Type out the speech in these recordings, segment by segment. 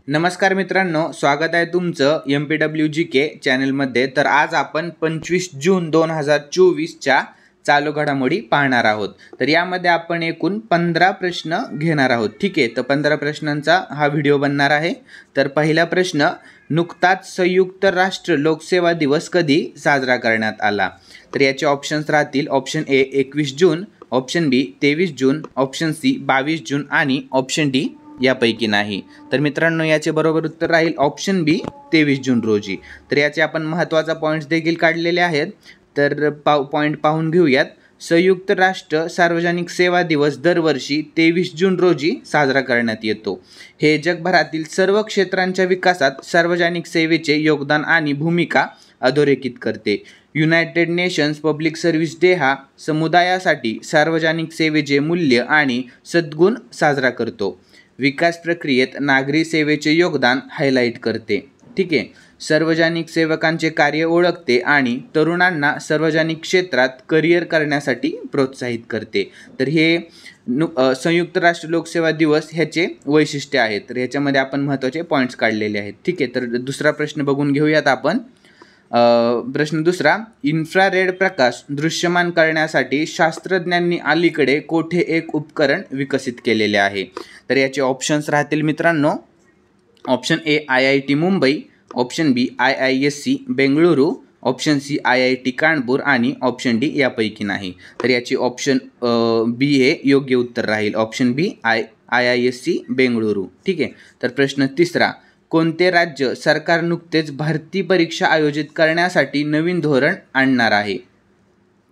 नमस्कार मित्रांनो, स्वागत आहे तुमचं MPWGK चॅनलमध्ये। तर आज आपण 25 जून 2024च्या चालू घडामोडी पाहणार आहोत। तर यामध्ये आपण एकूण 15 प्रश्न घेणार आहोत। ठीक आहे, तर 15 प्रश्नांचा हा व्हिडिओ बनणार आहे। तर पहिला प्रश्न, नुकताच संयुक्त राष्ट्र लोकसेवा दिवस कधी साजरा करण्यात आला? तर याचे ऑप्शन्स राहतील ऑप्शन ए 21 जून, ऑप्शन बी 23 जून, ऑप्शन सी 22 जून आणि ऑप्शन डी यापैकी नाही। तर मित्रांनो, याचे बरोबर उत्तर राहील ऑप्शन बी 23 जून रोजी। तर याचे आपण महत्त्वाचा पॉईंट्स देखील काढलेले आहेत। तर पॉईंट पाहून घेऊयात। संयुक्त राष्ट्र सार्वजनिक सेवा दिवस दरवर्षी 23 जून रोजी साजरा करण्यात येतो। हे जगभरातील सर्व क्षेत्रांच्या विकासात सार्वजनिक सेवेचे योगदान आणि भूमिका अधोरेखित करते। United nations public service day हा समुदायासाठी सार्वजनिक सेवेचे मूल्य आणि सद्गुण साजरा करतो। विकास प्रक्रियेत नागरी सेवेचे योगदान हायलाइट करते। ठीक आहे, सार्वजनिक सेवकांचे कार्य ओळखते आणि तरुणांना सार्वजनिक क्षेत्रात करिअर करण्यासाठी प्रोत्साहित करते। तर हे संयुक्त राष्ट्र लोकसेवा दिवस ह्याचे वैशिष्ट्य आहेत। तर ह्याच्यामध्ये आपण महत्त्वाचे पॉईंट्स काढलेले आहेत। ठीक आहे, तर दुसरा प्रश्न बघून घेऊयात आपण। प्रश्न दुसरा, इन्फ्रारेड प्रकाश दृश्यमान करण्यासाठी शास्त्रज्ञांनी अलीकडे कोठे एक उपकरण विकसित केलेले आहे? तर याचे ऑप्शन्स राहतील मित्रांनो, option A IIT Mumbai, option B IISc Bengaluru, option C IIT Kanpur आणि ऑप्शन डी यापैकी नाही। तर याची ऑप्शन बी हे योग्य उत्तर राहील, ऑप्शन बी IISc बेंगळुरू। ठीक आहे, तर प्रश्न तिसरा, कोणते राज्य सरकार नुकतेच भरती परीक्षा आयोजित करण्यासाठी नवीन धोरण आणणार आहे?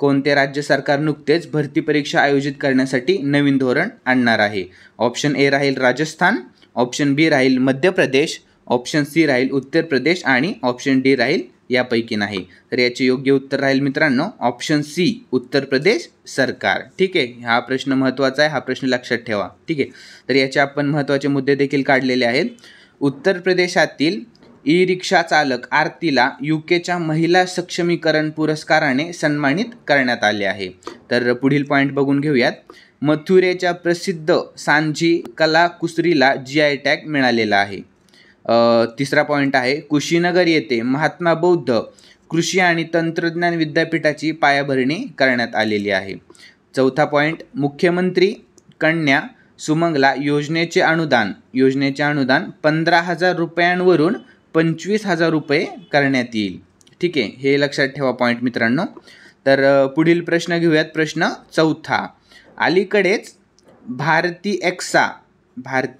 कोणते राज्य सरकार नुकतेच भरती परीक्षा आयोजित करण्यासाठी नवीन धोरण आणणार आहे? ऑप्शन ए राहील राजस्थान, ऑप्शन बी राहील मध्य प्रदेश, ऑप्शन सी राहील उत्तर प्रदेश आणि ऑप्शन डी राहील यापैकी नाही। तर याचे योग्य उत्तर राहील मित्रांनो ऑप्शन सी उत्तर प्रदेश सरकार। ठीक आहे, हा प्रश्न महत्त्वाचा आहे, हा प्रश्न लक्षात ठेवा। ठीक आहे, तर याचे आपण महत्त्वाचे मुद्दे देखील काढलेले आहेत। उत्तर प्रदेशातील ई रिक्षा चालक आरतीला UKच्या महिला सक्षमीकरण पुरस्काराने सन्मानित करण्यात आले आहे। तर पुढील पॉईंट बघून घेऊयात। मथुरेच्या प्रसिद्ध सांझी कलाकुसरीला GI टॅग मिळालेला आहे। तिसरा पॉईंट आहे, कुशीनगर येथे महात्मा बौद्ध कृषी आणि तंत्रज्ञान विद्यापीठाची पायाभरणी करण्यात आलेली आहे। चौथा पॉईंट, मुख्यमंत्री कन्या सुमंगला योजनेचे अनुदान 15,000 रुपयांवरून 25,000 रुपये करण्यात येईल। ठीक आहे, हे लक्षात ठेवा पॉईंट मित्रांनो। तर पुढील प्रश्न घेऊयात, प्रश्न चौथा, अलीकडेच भारती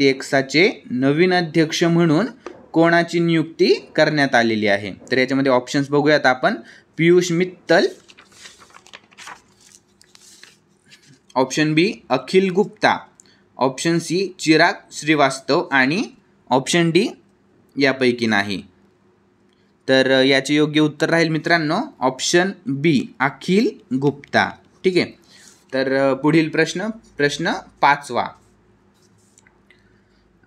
एक्साचे नवीन अध्यक्ष म्हणून कोणाची नियुक्ती करण्यात आलेली आहे? तर याच्यामध्ये ऑप्शन्स बघूयात आपण। पियुष मित्तल, ऑप्शन बी अखिल गुप्ता, ऑप्शन सी चिराग श्रीवास्तव आणि ऑप्शन डी यापैकी नाही। तर याचे योग्य उत्तर राहील मित्रांनो ऑप्शन बी अखिल गुप्ता। ठीक आहे, तर पुढील प्रश्न पाचवा,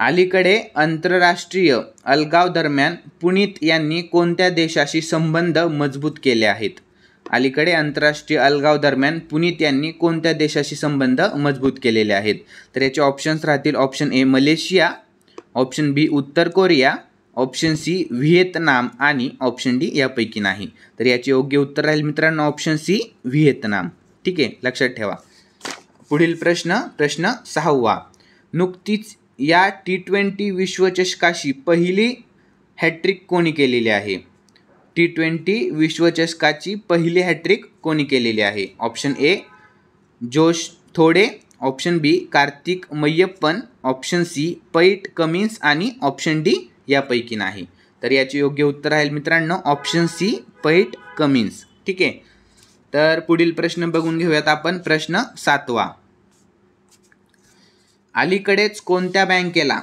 अलीकडे आंतरराष्ट्रीय अलगाव दरम्यान पुनीत यांनी कोणत्या देशाशी संबंध मजबूत केले आहेत? अलीकडे आंतरराष्ट्रीय अलगाव दरम्यान पुनीत यांनी कोणत्या देशाशी संबंध मजबूत केलेले आहेत? तर याचे ऑप्शन्स राहतील ऑप्शन ए मलेशिया, ऑप्शन बी उत्तर कोरिया, ऑप्शन सी व्हिएतनाम आणि ऑप्शन डी यापैकी नाही। तर याचे योग्य उत्तर राहील मित्रांनो ऑप्शन सी व्हिएतनाम। ठीक आहे, लक्षात ठेवा। पुढील प्रश्न सहावा, नुकतीच या T20 विश्वचषकाशी पहिली हॅट्रिक कोणी केलेली आहे? T20 विश्वचषकाची पहिली हॅट्रिक कोणी केलेली आहे? Option A Josh Thode, option B Karthik Meiyappan, option C Pat Cummins आणि ऑप्शन डी यापैकी नाही। तर याचे योग्य उत्तर राहील मित्रांनो ऑप्शन सी पैट कमिन्स। ठीक आहे, तर पुढील प्रश्न बघून घेऊयात आपण। प्रश्न सातवा, अलीकडेच कोणत्या बँकेला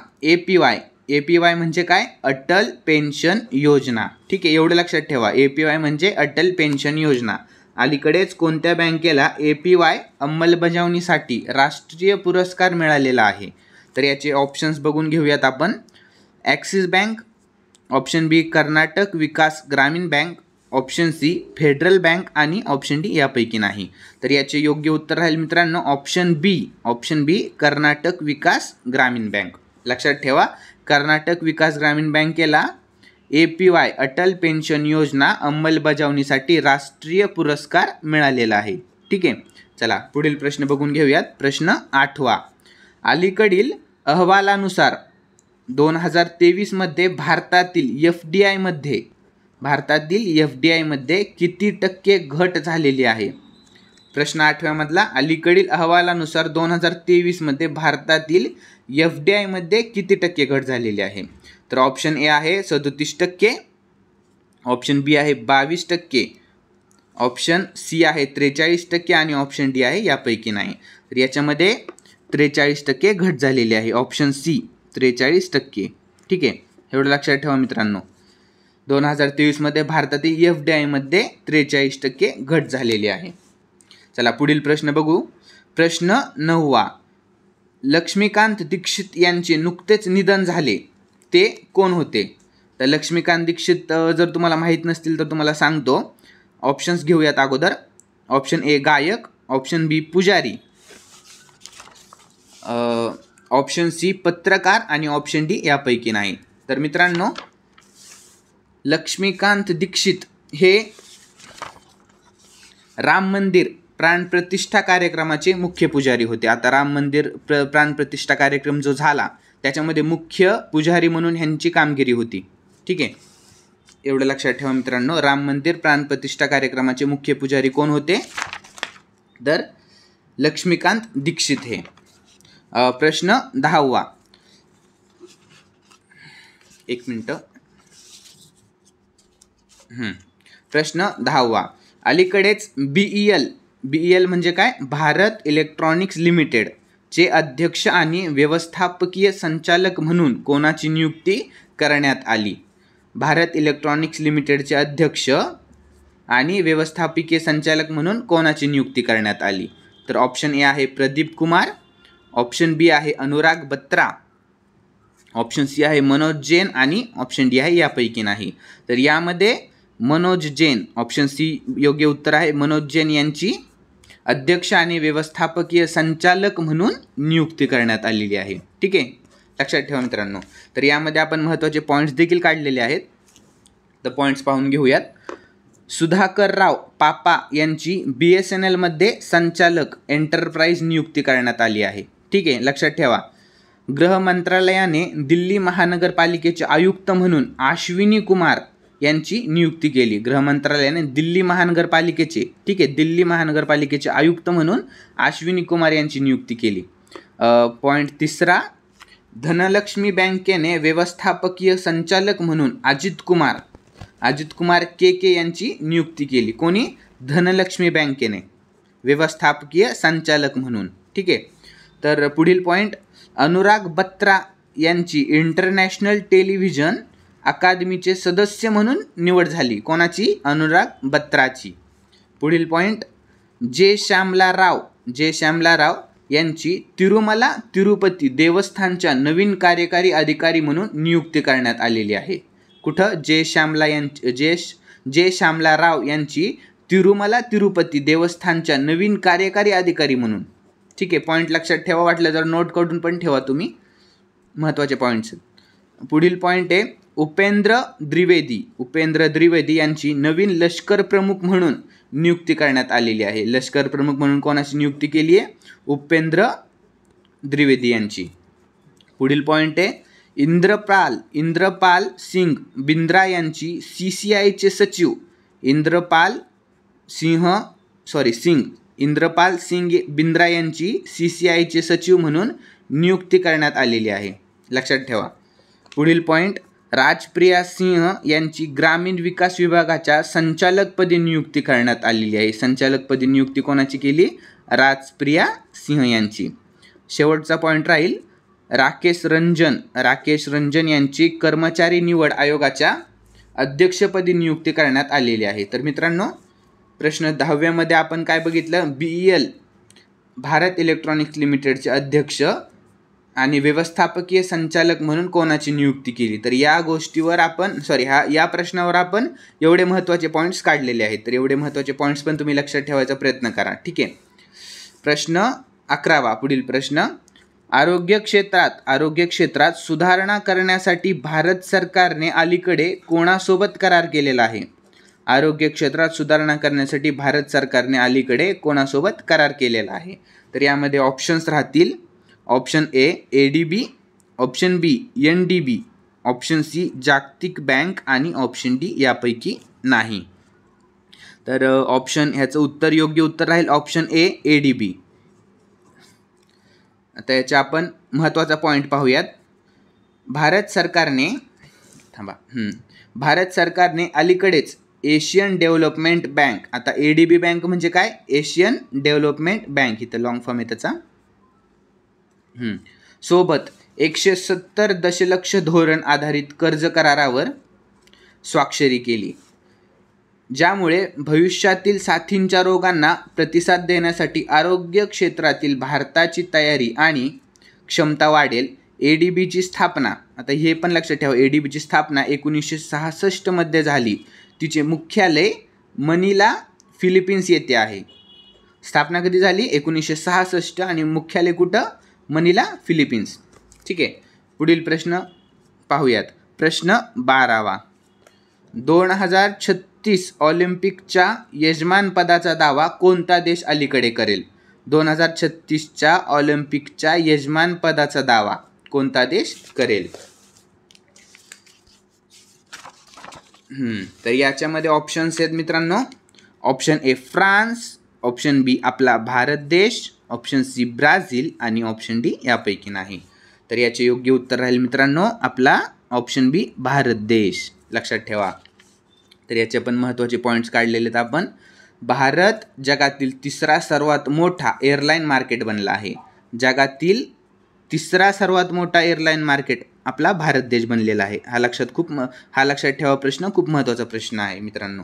APY म्हणजे काय? अटल पेन्शन योजना। ठीक आहे, एवढं लक्षात ठेवा, APY म्हणजे अटल पेन्शन योजना। अलीकडेच कोणत्या बँकेला APY अंमलबजावणीसाठी राष्ट्रीय पुरस्कार मिळालेला आहे? तर याचे ऑप्शन्स बघून घेऊयात आपण। Axis bank, option B Karnataka Vikas Gramin bank, option C federal bank आणि ऑप्शन डी यापैकी नाही। तर याचे योग्य उत्तर राहील मित्रांनो option B Karnataka Vikas Gramin bank. लक्षात ठेवा, कर्नाटक विकास ग्रामीण बँकेला APY अटल पेन्शन योजना अंमलबजावणीसाठी राष्ट्रीय पुरस्कार मिळालेला आहे. ठीक आहे, चला पुढील प्रश्न बघून घेऊयात. प्रश्न 8वा. अलीकडील अहवालानुसार 2023 मध्ये भारतातील FDI मध्ये किती टक्के घट झालेली आहे? प्रश्न 8व्यामधला, अलीकडील अहवालानुसार 2023 मध्ये भारतातील FDI मध्ये किती टक्के घट झालेली आहे? तर ऑप्शन ए आहे 37%, ऑप्शन बी आहे 22%, ऑप्शन सी आहे 43% आणि ऑप्शन डी आहे यापैकी नाही. तर याच्यामध्ये 43% घट झालेली आहे. Option C 43%. ठीक आहे, एवढं लक्षात ठेवा मित्रांनो. 2023 मध्ये भारतातील FDI मध्ये 43% घट झालेली आहे. चला पुढील प्रश्न बघू. प्रश्न 9वा. लक्ष्मीकांत दीक्षित यांचे नुकतेच निधन झाले, ते कोण होते? तर लक्ष्मीकांत दीक्षित जर तुम्हाला माहीत नसतील तर तुम्हाला सांगतो. ऑप्शन्स घेऊयात अगोदर. ऑप्शन ए गायक, ऑप्शन बी पुजारी, ऑप्शन सी पत्रकार आणि ऑप्शन डी यापैकी नाही. तर मित्रांनो, लक्ष्मीकांत दीक्षित हे राम मंदिर प्राणप्रतिष्ठा कार्यक्रमाचे मुख्य पुजारी होते. आता राम मंदिर प्राणप्रतिष्ठा कार्यक्रम जो झाला त्याच्यामध्ये मुख्य पुजारी म्हणून ह्यांची कामगिरी होती. ठीक आहे, एवढं लक्षात ठेवा मित्रांनो. राम मंदिर प्राणप्रतिष्ठा कार्यक्रमाचे मुख्य पुजारी कोण होते? तर लक्ष्मीकांत दीक्षित हे. प्रश्न 10वा. एक मिनिट. प्रश्न 10वा. अलीकडेच BEL म्हणजे काय? भारत इलेक्ट्रॉनिक्स लिमिटेड चे अध्यक्ष आणि व्यवस्थापकीय संचालक म्हणून कोणाची नियुक्ती करण्यात आली? भारत इलेक्ट्रॉनिक्स लिमिटेडचे अध्यक्ष आणि व्यवस्थापकीय संचालक म्हणून कोणाची नियुक्ती करण्यात आली? तर ऑप्शन ए आहे प्रदीप कुमार, ऑप्शन बी आहे अनुराग बत्रा, ऑप्शन सी आहे मनोज जैन आणि ऑप्शन डी आहे यापैकी नाही. तर यामध्ये मनोज जैन, ऑप्शन सी योग्य उत्तर आहे. मनोज जैन यांची अध्यक्ष आणि व्यवस्थापकीय संचालक म्हणून नियुक्ती करण्यात आलेली आहे. ठीक आहे, लक्षात ठेवा मित्रांनो. तर यामध्ये आपण महत्त्वाचे पॉईंट्स देखील काढलेले आहेत. तर पॉईंट्स पाहून घेऊयात. सुधाकरराव पापा यांची BSNL मध्ये संचालक एंटरप्राइज नियुक्ती करण्यात आली आहे. ठीक आहे, लक्षात ठेवा. गृह मंत्रालयाने दिल्ली महानगरपालिकेचे आयुक्त म्हणून अश्विनी कुमार यांची नियुक्ती केली. गृह मंत्रालयाने दिल्ली महानगरपालिकेचे, ठीक आहे, दिल्ली महानगरपालिकेचे आयुक्त म्हणून अश्विनी कुमार यांची नियुक्ती केली. पॉईंट 3रा. धनलक्ष्मी बँकेने व्यवस्थापकीय संचालक म्हणून अजित कुमार KK यांची नियुक्ती केली. कोणी? धनलक्ष्मी बँकेने व्यवस्थापकीय संचालक म्हणून. ठीक आहे. तर पुढील पॉईंट, अनुराग बत्रा यांची इंटरनॅशनल टेलिव्हिजन अकादमीचे सदस्य म्हणून निवड झाली. कोणाची? अनुराग बत्राची. पुढील पॉईंट, जे श्यामला राव यांची तिरुमला तिरुपती देवस्थानच्या नवीन कार्यकारी अधिकारी म्हणून नियुक्ती करण्यात आलेली आहे. कुठं? जे श्यामला राव यांची तिरुमला तिरुपती देवस्थानच्या नवीन कार्यकारी अधिकारी म्हणून. ठीक आहे, पॉईंट लक्षात ठेवा. वाटलं जर नोट करून पण ठेवा तुम्ही, महत्त्वाचे पॉईंट्स. पुढील पॉईंट आहे, उपेंद्र द्विवेदी यांची नवीन लष्कर प्रमुख म्हणून नियुक्ती करण्यात आलेली आहे. लष्कर प्रमुख म्हणून कोणाची नियुक्ती केली आहे? उपेंद्र द्विवेदी यांची. पुढील पॉईंट आहे, इंद्रपाल सिंग बिंद्रा यांची CCIचे सचिव इंद्रपाल सिंग बिंद्रा यांची CCIचे सचिव म्हणून नियुक्ती करण्यात आलेली आहे. लक्षात ठेवा. पुढील पॉईंट, राजप्रिया सिंह यांची ग्रामीण विकास विभागाच्या संचालकपदी नियुक्ती करण्यात आलेली आहे. संचालकपदी नियुक्ती कोणाची केली? राजप्रिया सिंह यांची. शेवटचा पॉईंट राहील, राकेश रंजन यांची कर्मचारी निवड आयोगाच्या अध्यक्षपदी नियुक्ती करण्यात आलेली आहे. तर मित्रांनो, प्रश्न 10व्यामध्ये आपण काय बघितलं? BEL भारत इलेक्ट्रॉनिक्स लिमिटेडचे अध्यक्ष आणि व्यवस्थापकीय संचालक म्हणून कोणाची नियुक्ती केली. तर या गोष्टीवर आपण या प्रश्नावर आपण एवढे महत्त्वाचे पॉईंट्स काढलेले आहेत. तर एवढे महत्त्वाचे पॉईंट्स पण तुम्ही लक्षात ठेवायचा प्रयत्न करा. ठीक आहे. प्रश्न 11वा. पुढील प्रश्न, आरोग्य क्षेत्रात सुधारणा करण्यासाठी भारत सरकारने अलीकडे कोणासोबत करार केलेला आहे? आरोग्य क्षेत्रात सुधारणा करण्यासाठी भारत सरकारने अलीकडे कोणासोबत करार केलेला आहे? तर यामध्ये ऑप्शन्स राहतील. Option A ADB, option B NDB, option C जागतिक बँक आणि ऑप्शन डी यापैकी नाही. तर ह्याचं उत्तर योग्य उत्तर राहील ऑप्शन ए ADB. आता याचे आपण महत्त्वाचा पॉईंट पाहूयात. भारत सरकारने अलीकडेच एशियन डेव्हलपमेंट बँक, आता ADB बँक म्हणजे काय? एशियन डेव्हलपमेंट बँक, इथं लॉंग फॉर्म आहे त्याचा, सोबत 170 दशलक्ष धोरण आधारित कर्ज करारावर स्वाक्षरी केली, ज्यामुळे भविष्यातील साथींच्या रोगांना प्रतिसाद देण्यासाठी आरोग्य क्षेत्रातील भारताची तयारी आणि क्षमता वाढेल. ADBची स्थापना, आता हे पण लक्षात ठेवा, ADBची स्थापना 1966 मध्ये झाली. तिचे मुख्यालय मनिला, फिलिपिन्स येथे आहे. स्थापना कधी झाली? 1966 आणि मुख्यालय कुठं? मनिला, फिलिपिन्स. ठीक आहे. पुढील प्रश्न पाहूयात. प्रश्न 12वा. 2036 ऑलिम्पिकच्या यजमानपदाचा दावा कोणता देश अलीकडे करेल? 2036च्या ऑलिम्पिकच्या यजमानपदाचा दावा कोणता देश करेल? तर याच्यामध्ये ऑप्शन्स आहेत मित्रांनो. ऑप्शन ए फ्रान्स, ऑप्शन बी आपला भारत देश, ऑप्शन सी ब्राझील आणि ऑप्शन डी यापैकी नाही. तर याचे योग्य उत्तर राहील मित्रांनो आपला ऑप्शन बी भारत देश. लक्षात ठेवा. तर याचे पण महत्त्वाचे पॉईंट्स काढलेले आहेत आपण. भारत जगातील तिसरा सर्वात मोठा एअरलाईन मार्केट बनला आहे. जगातील तिसरा सर्वात मोठा एअरलाईन मार्केट आपला भारत देश बनलेला आहे. हा लक्षात ठेवा. प्रश्न खूप महत्त्वाचा प्रश्न आहे मित्रांनो.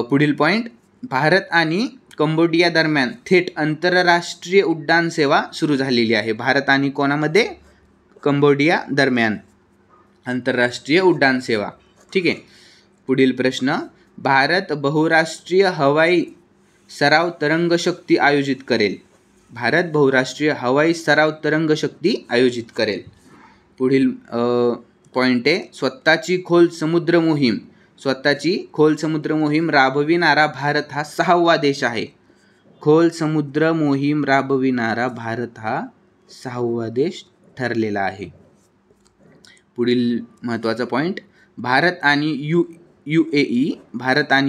पुढील पॉईंट. भारत आणि कंबोडिया दरम्यान थेट आंतरराष्ट्रीय उड्डाण सेवा सुरू झालेली आहे. भारत आणि कोणामध्ये? कंबोडिया दरम्यान आंतरराष्ट्रीय उड्डाण सेवा. ठीक आहे. पुढील प्रश्न. भारत बहुराष्ट्रीय हवाई सराव तरंगशक्ती आयोजित करेल. भारत बहुराष्ट्रीय हवाई सराव तरंगशक्ती आयोजित करेल. पुढील पॉईंट आहे स्वतःची खोल समुद्र मोहीम राबविणारा भारत हा 6वा देश आहे. खोल समुद्र मोहीम राबविणारा भारत हा 6वा देश ठरलेला आहे. पुढील महत्त्वाचा पॉईंट. भारत आणि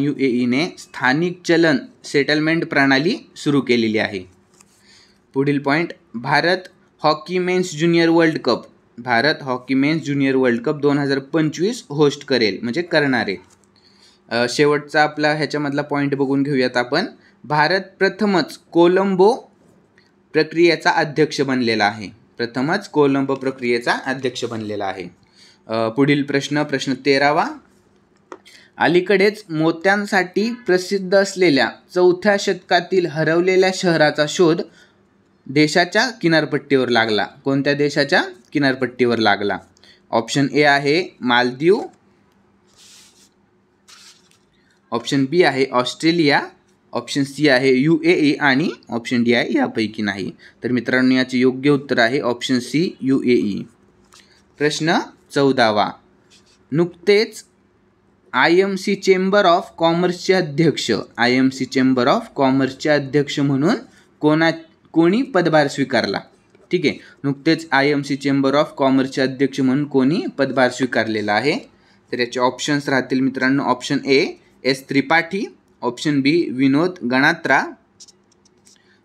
UAEने स्थानिक चलन सेटलमेंट प्रणाली सुरू केलेली आहे. पुढील point. Bharat hockey men's junior world cup 2025 host करेल, म्हणजे करणारे. शेवटचा आपला ह्याच्यामधला पॉईंट बघून घेऊयात आपण. भारत प्रथमच कोलंबो प्रक्रियेचा अध्यक्ष बनलेला आहे. पुढील प्रश्न 13वा. अलीकडेच मोत्यांसाठी प्रसिद्ध असलेल्या 4थ्या शतकातील हरवलेल्या शहराचा शोध देशाच्या किनारपट्टीवर लागला. कोणत्या देशाच्या किनारपट्टीवर लागला? ऑप्शन ए आहे मालदीव, ऑप्शन बी आहे ऑस्ट्रेलिया, ऑप्शन सी आहे UAE आणि ऑप्शन डी आहे यापैकी नाही. तर मित्रांनो याचे योग्य उत्तर आहे ऑप्शन सी UAE. प्रश्न 14वा. नुकतेच IMC चेंबर ऑफ कॉमर्सचे अध्यक्ष म्हणून कोणी पदभार स्वीकारला? ठीक आहे. नुकतेच IMC चेंबर ऑफ कॉमर्सचे अध्यक्ष म्हणून कोणी पदभार स्वीकारलेला आहे? तर याचे ऑप्शन्स राहतील मित्रांनो. Option A S Tripathi, option B Vinod Ganatra,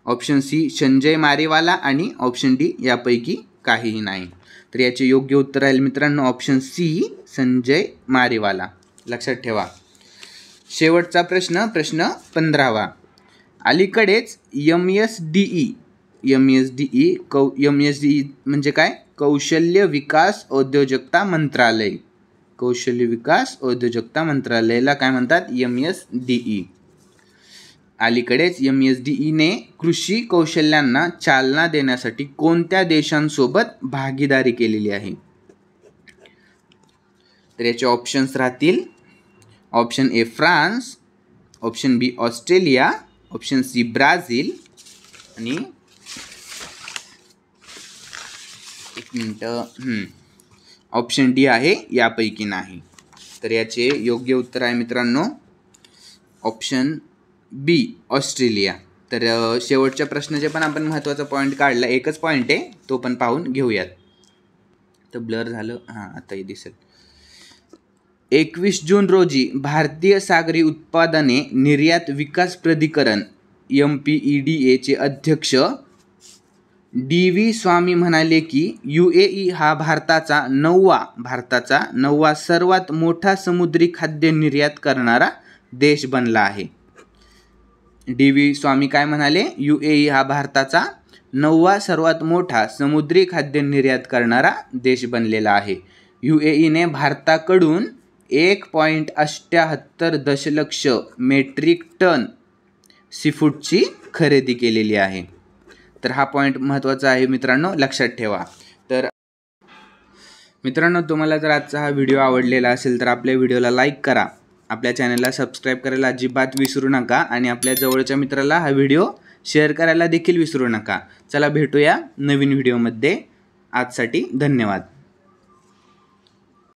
option C Sanjay Marewala आणि ऑप्शन डी यापैकी काहीही नाही. तर याचे योग्य उत्तर राहील मित्रांनो ऑप्शन सी संजय मारेवाला. लक्षात ठेवा. शेवटचा प्रश्न 15वा. अलीकडेच MSDE म्हणजे काय? कौशल्य विकास उद्योजकता मंत्रालयाला काय म्हणतात? MSDE. अलीकडेच MSDEने कृषी कौशल्यांना चालना देण्यासाठी कोणत्या देशांसोबत भागीदारी केलेली आहे? तर याचे ऑप्शन्स राहतील. Option A France, option B Australia, option C Brazil आणि एक मिनटं, ऑप्शन डी आहे यापैकी नाही. तर याचे योग्य उत्तर आहे मित्रांनो ऑप्शन बी ऑस्ट्रेलिया. तर शेवटच्या प्रश्नाचे पण आपण महत्त्वाचा पॉईंट काढला, एकच पॉईंट आहे तो पण पाहून घेऊयात. तर ब्लर झालं, हां आताही दिसेल. 21 जून रोजी भारतीय सागरी उत्पादने निर्यात विकास प्राधिकरण MPEDA चे अध्यक्ष DV स्वामी म्हणाले की UAE हा भारताचा नववा सर्वात मोठा समुद्री खाद्य निर्यात करणारा देश बनला आहे. DV स्वामी काय म्हणाले? UAE हा भारताचा 9वा सर्वात मोठा समुद्री खाद्य निर्यात करणारा देश बनलेला आहे. UAE ने भारताकडून 1.78 दशलक्ष मेट्रिक टन सीफूडची खरेदी केलेली आहे. तर हा पॉईंट महत्त्वाचा आहे मित्रांनो, लक्षात ठेवा. तर मित्रांनो, तुम्हाला जर आजचा हा व्हिडिओ आवडलेला असेल तर आपल्या व्हिडिओला लाईक करा, आपल्या चॅनलला सबस्क्राईब करायला अजिबात विसरू नका आणि आपल्या जवळच्या मित्राला हा व्हिडिओ शेअर करायला देखील विसरू नका. चला भेटूया नवीन व्हिडिओमध्ये. आजसाठी धन्यवाद.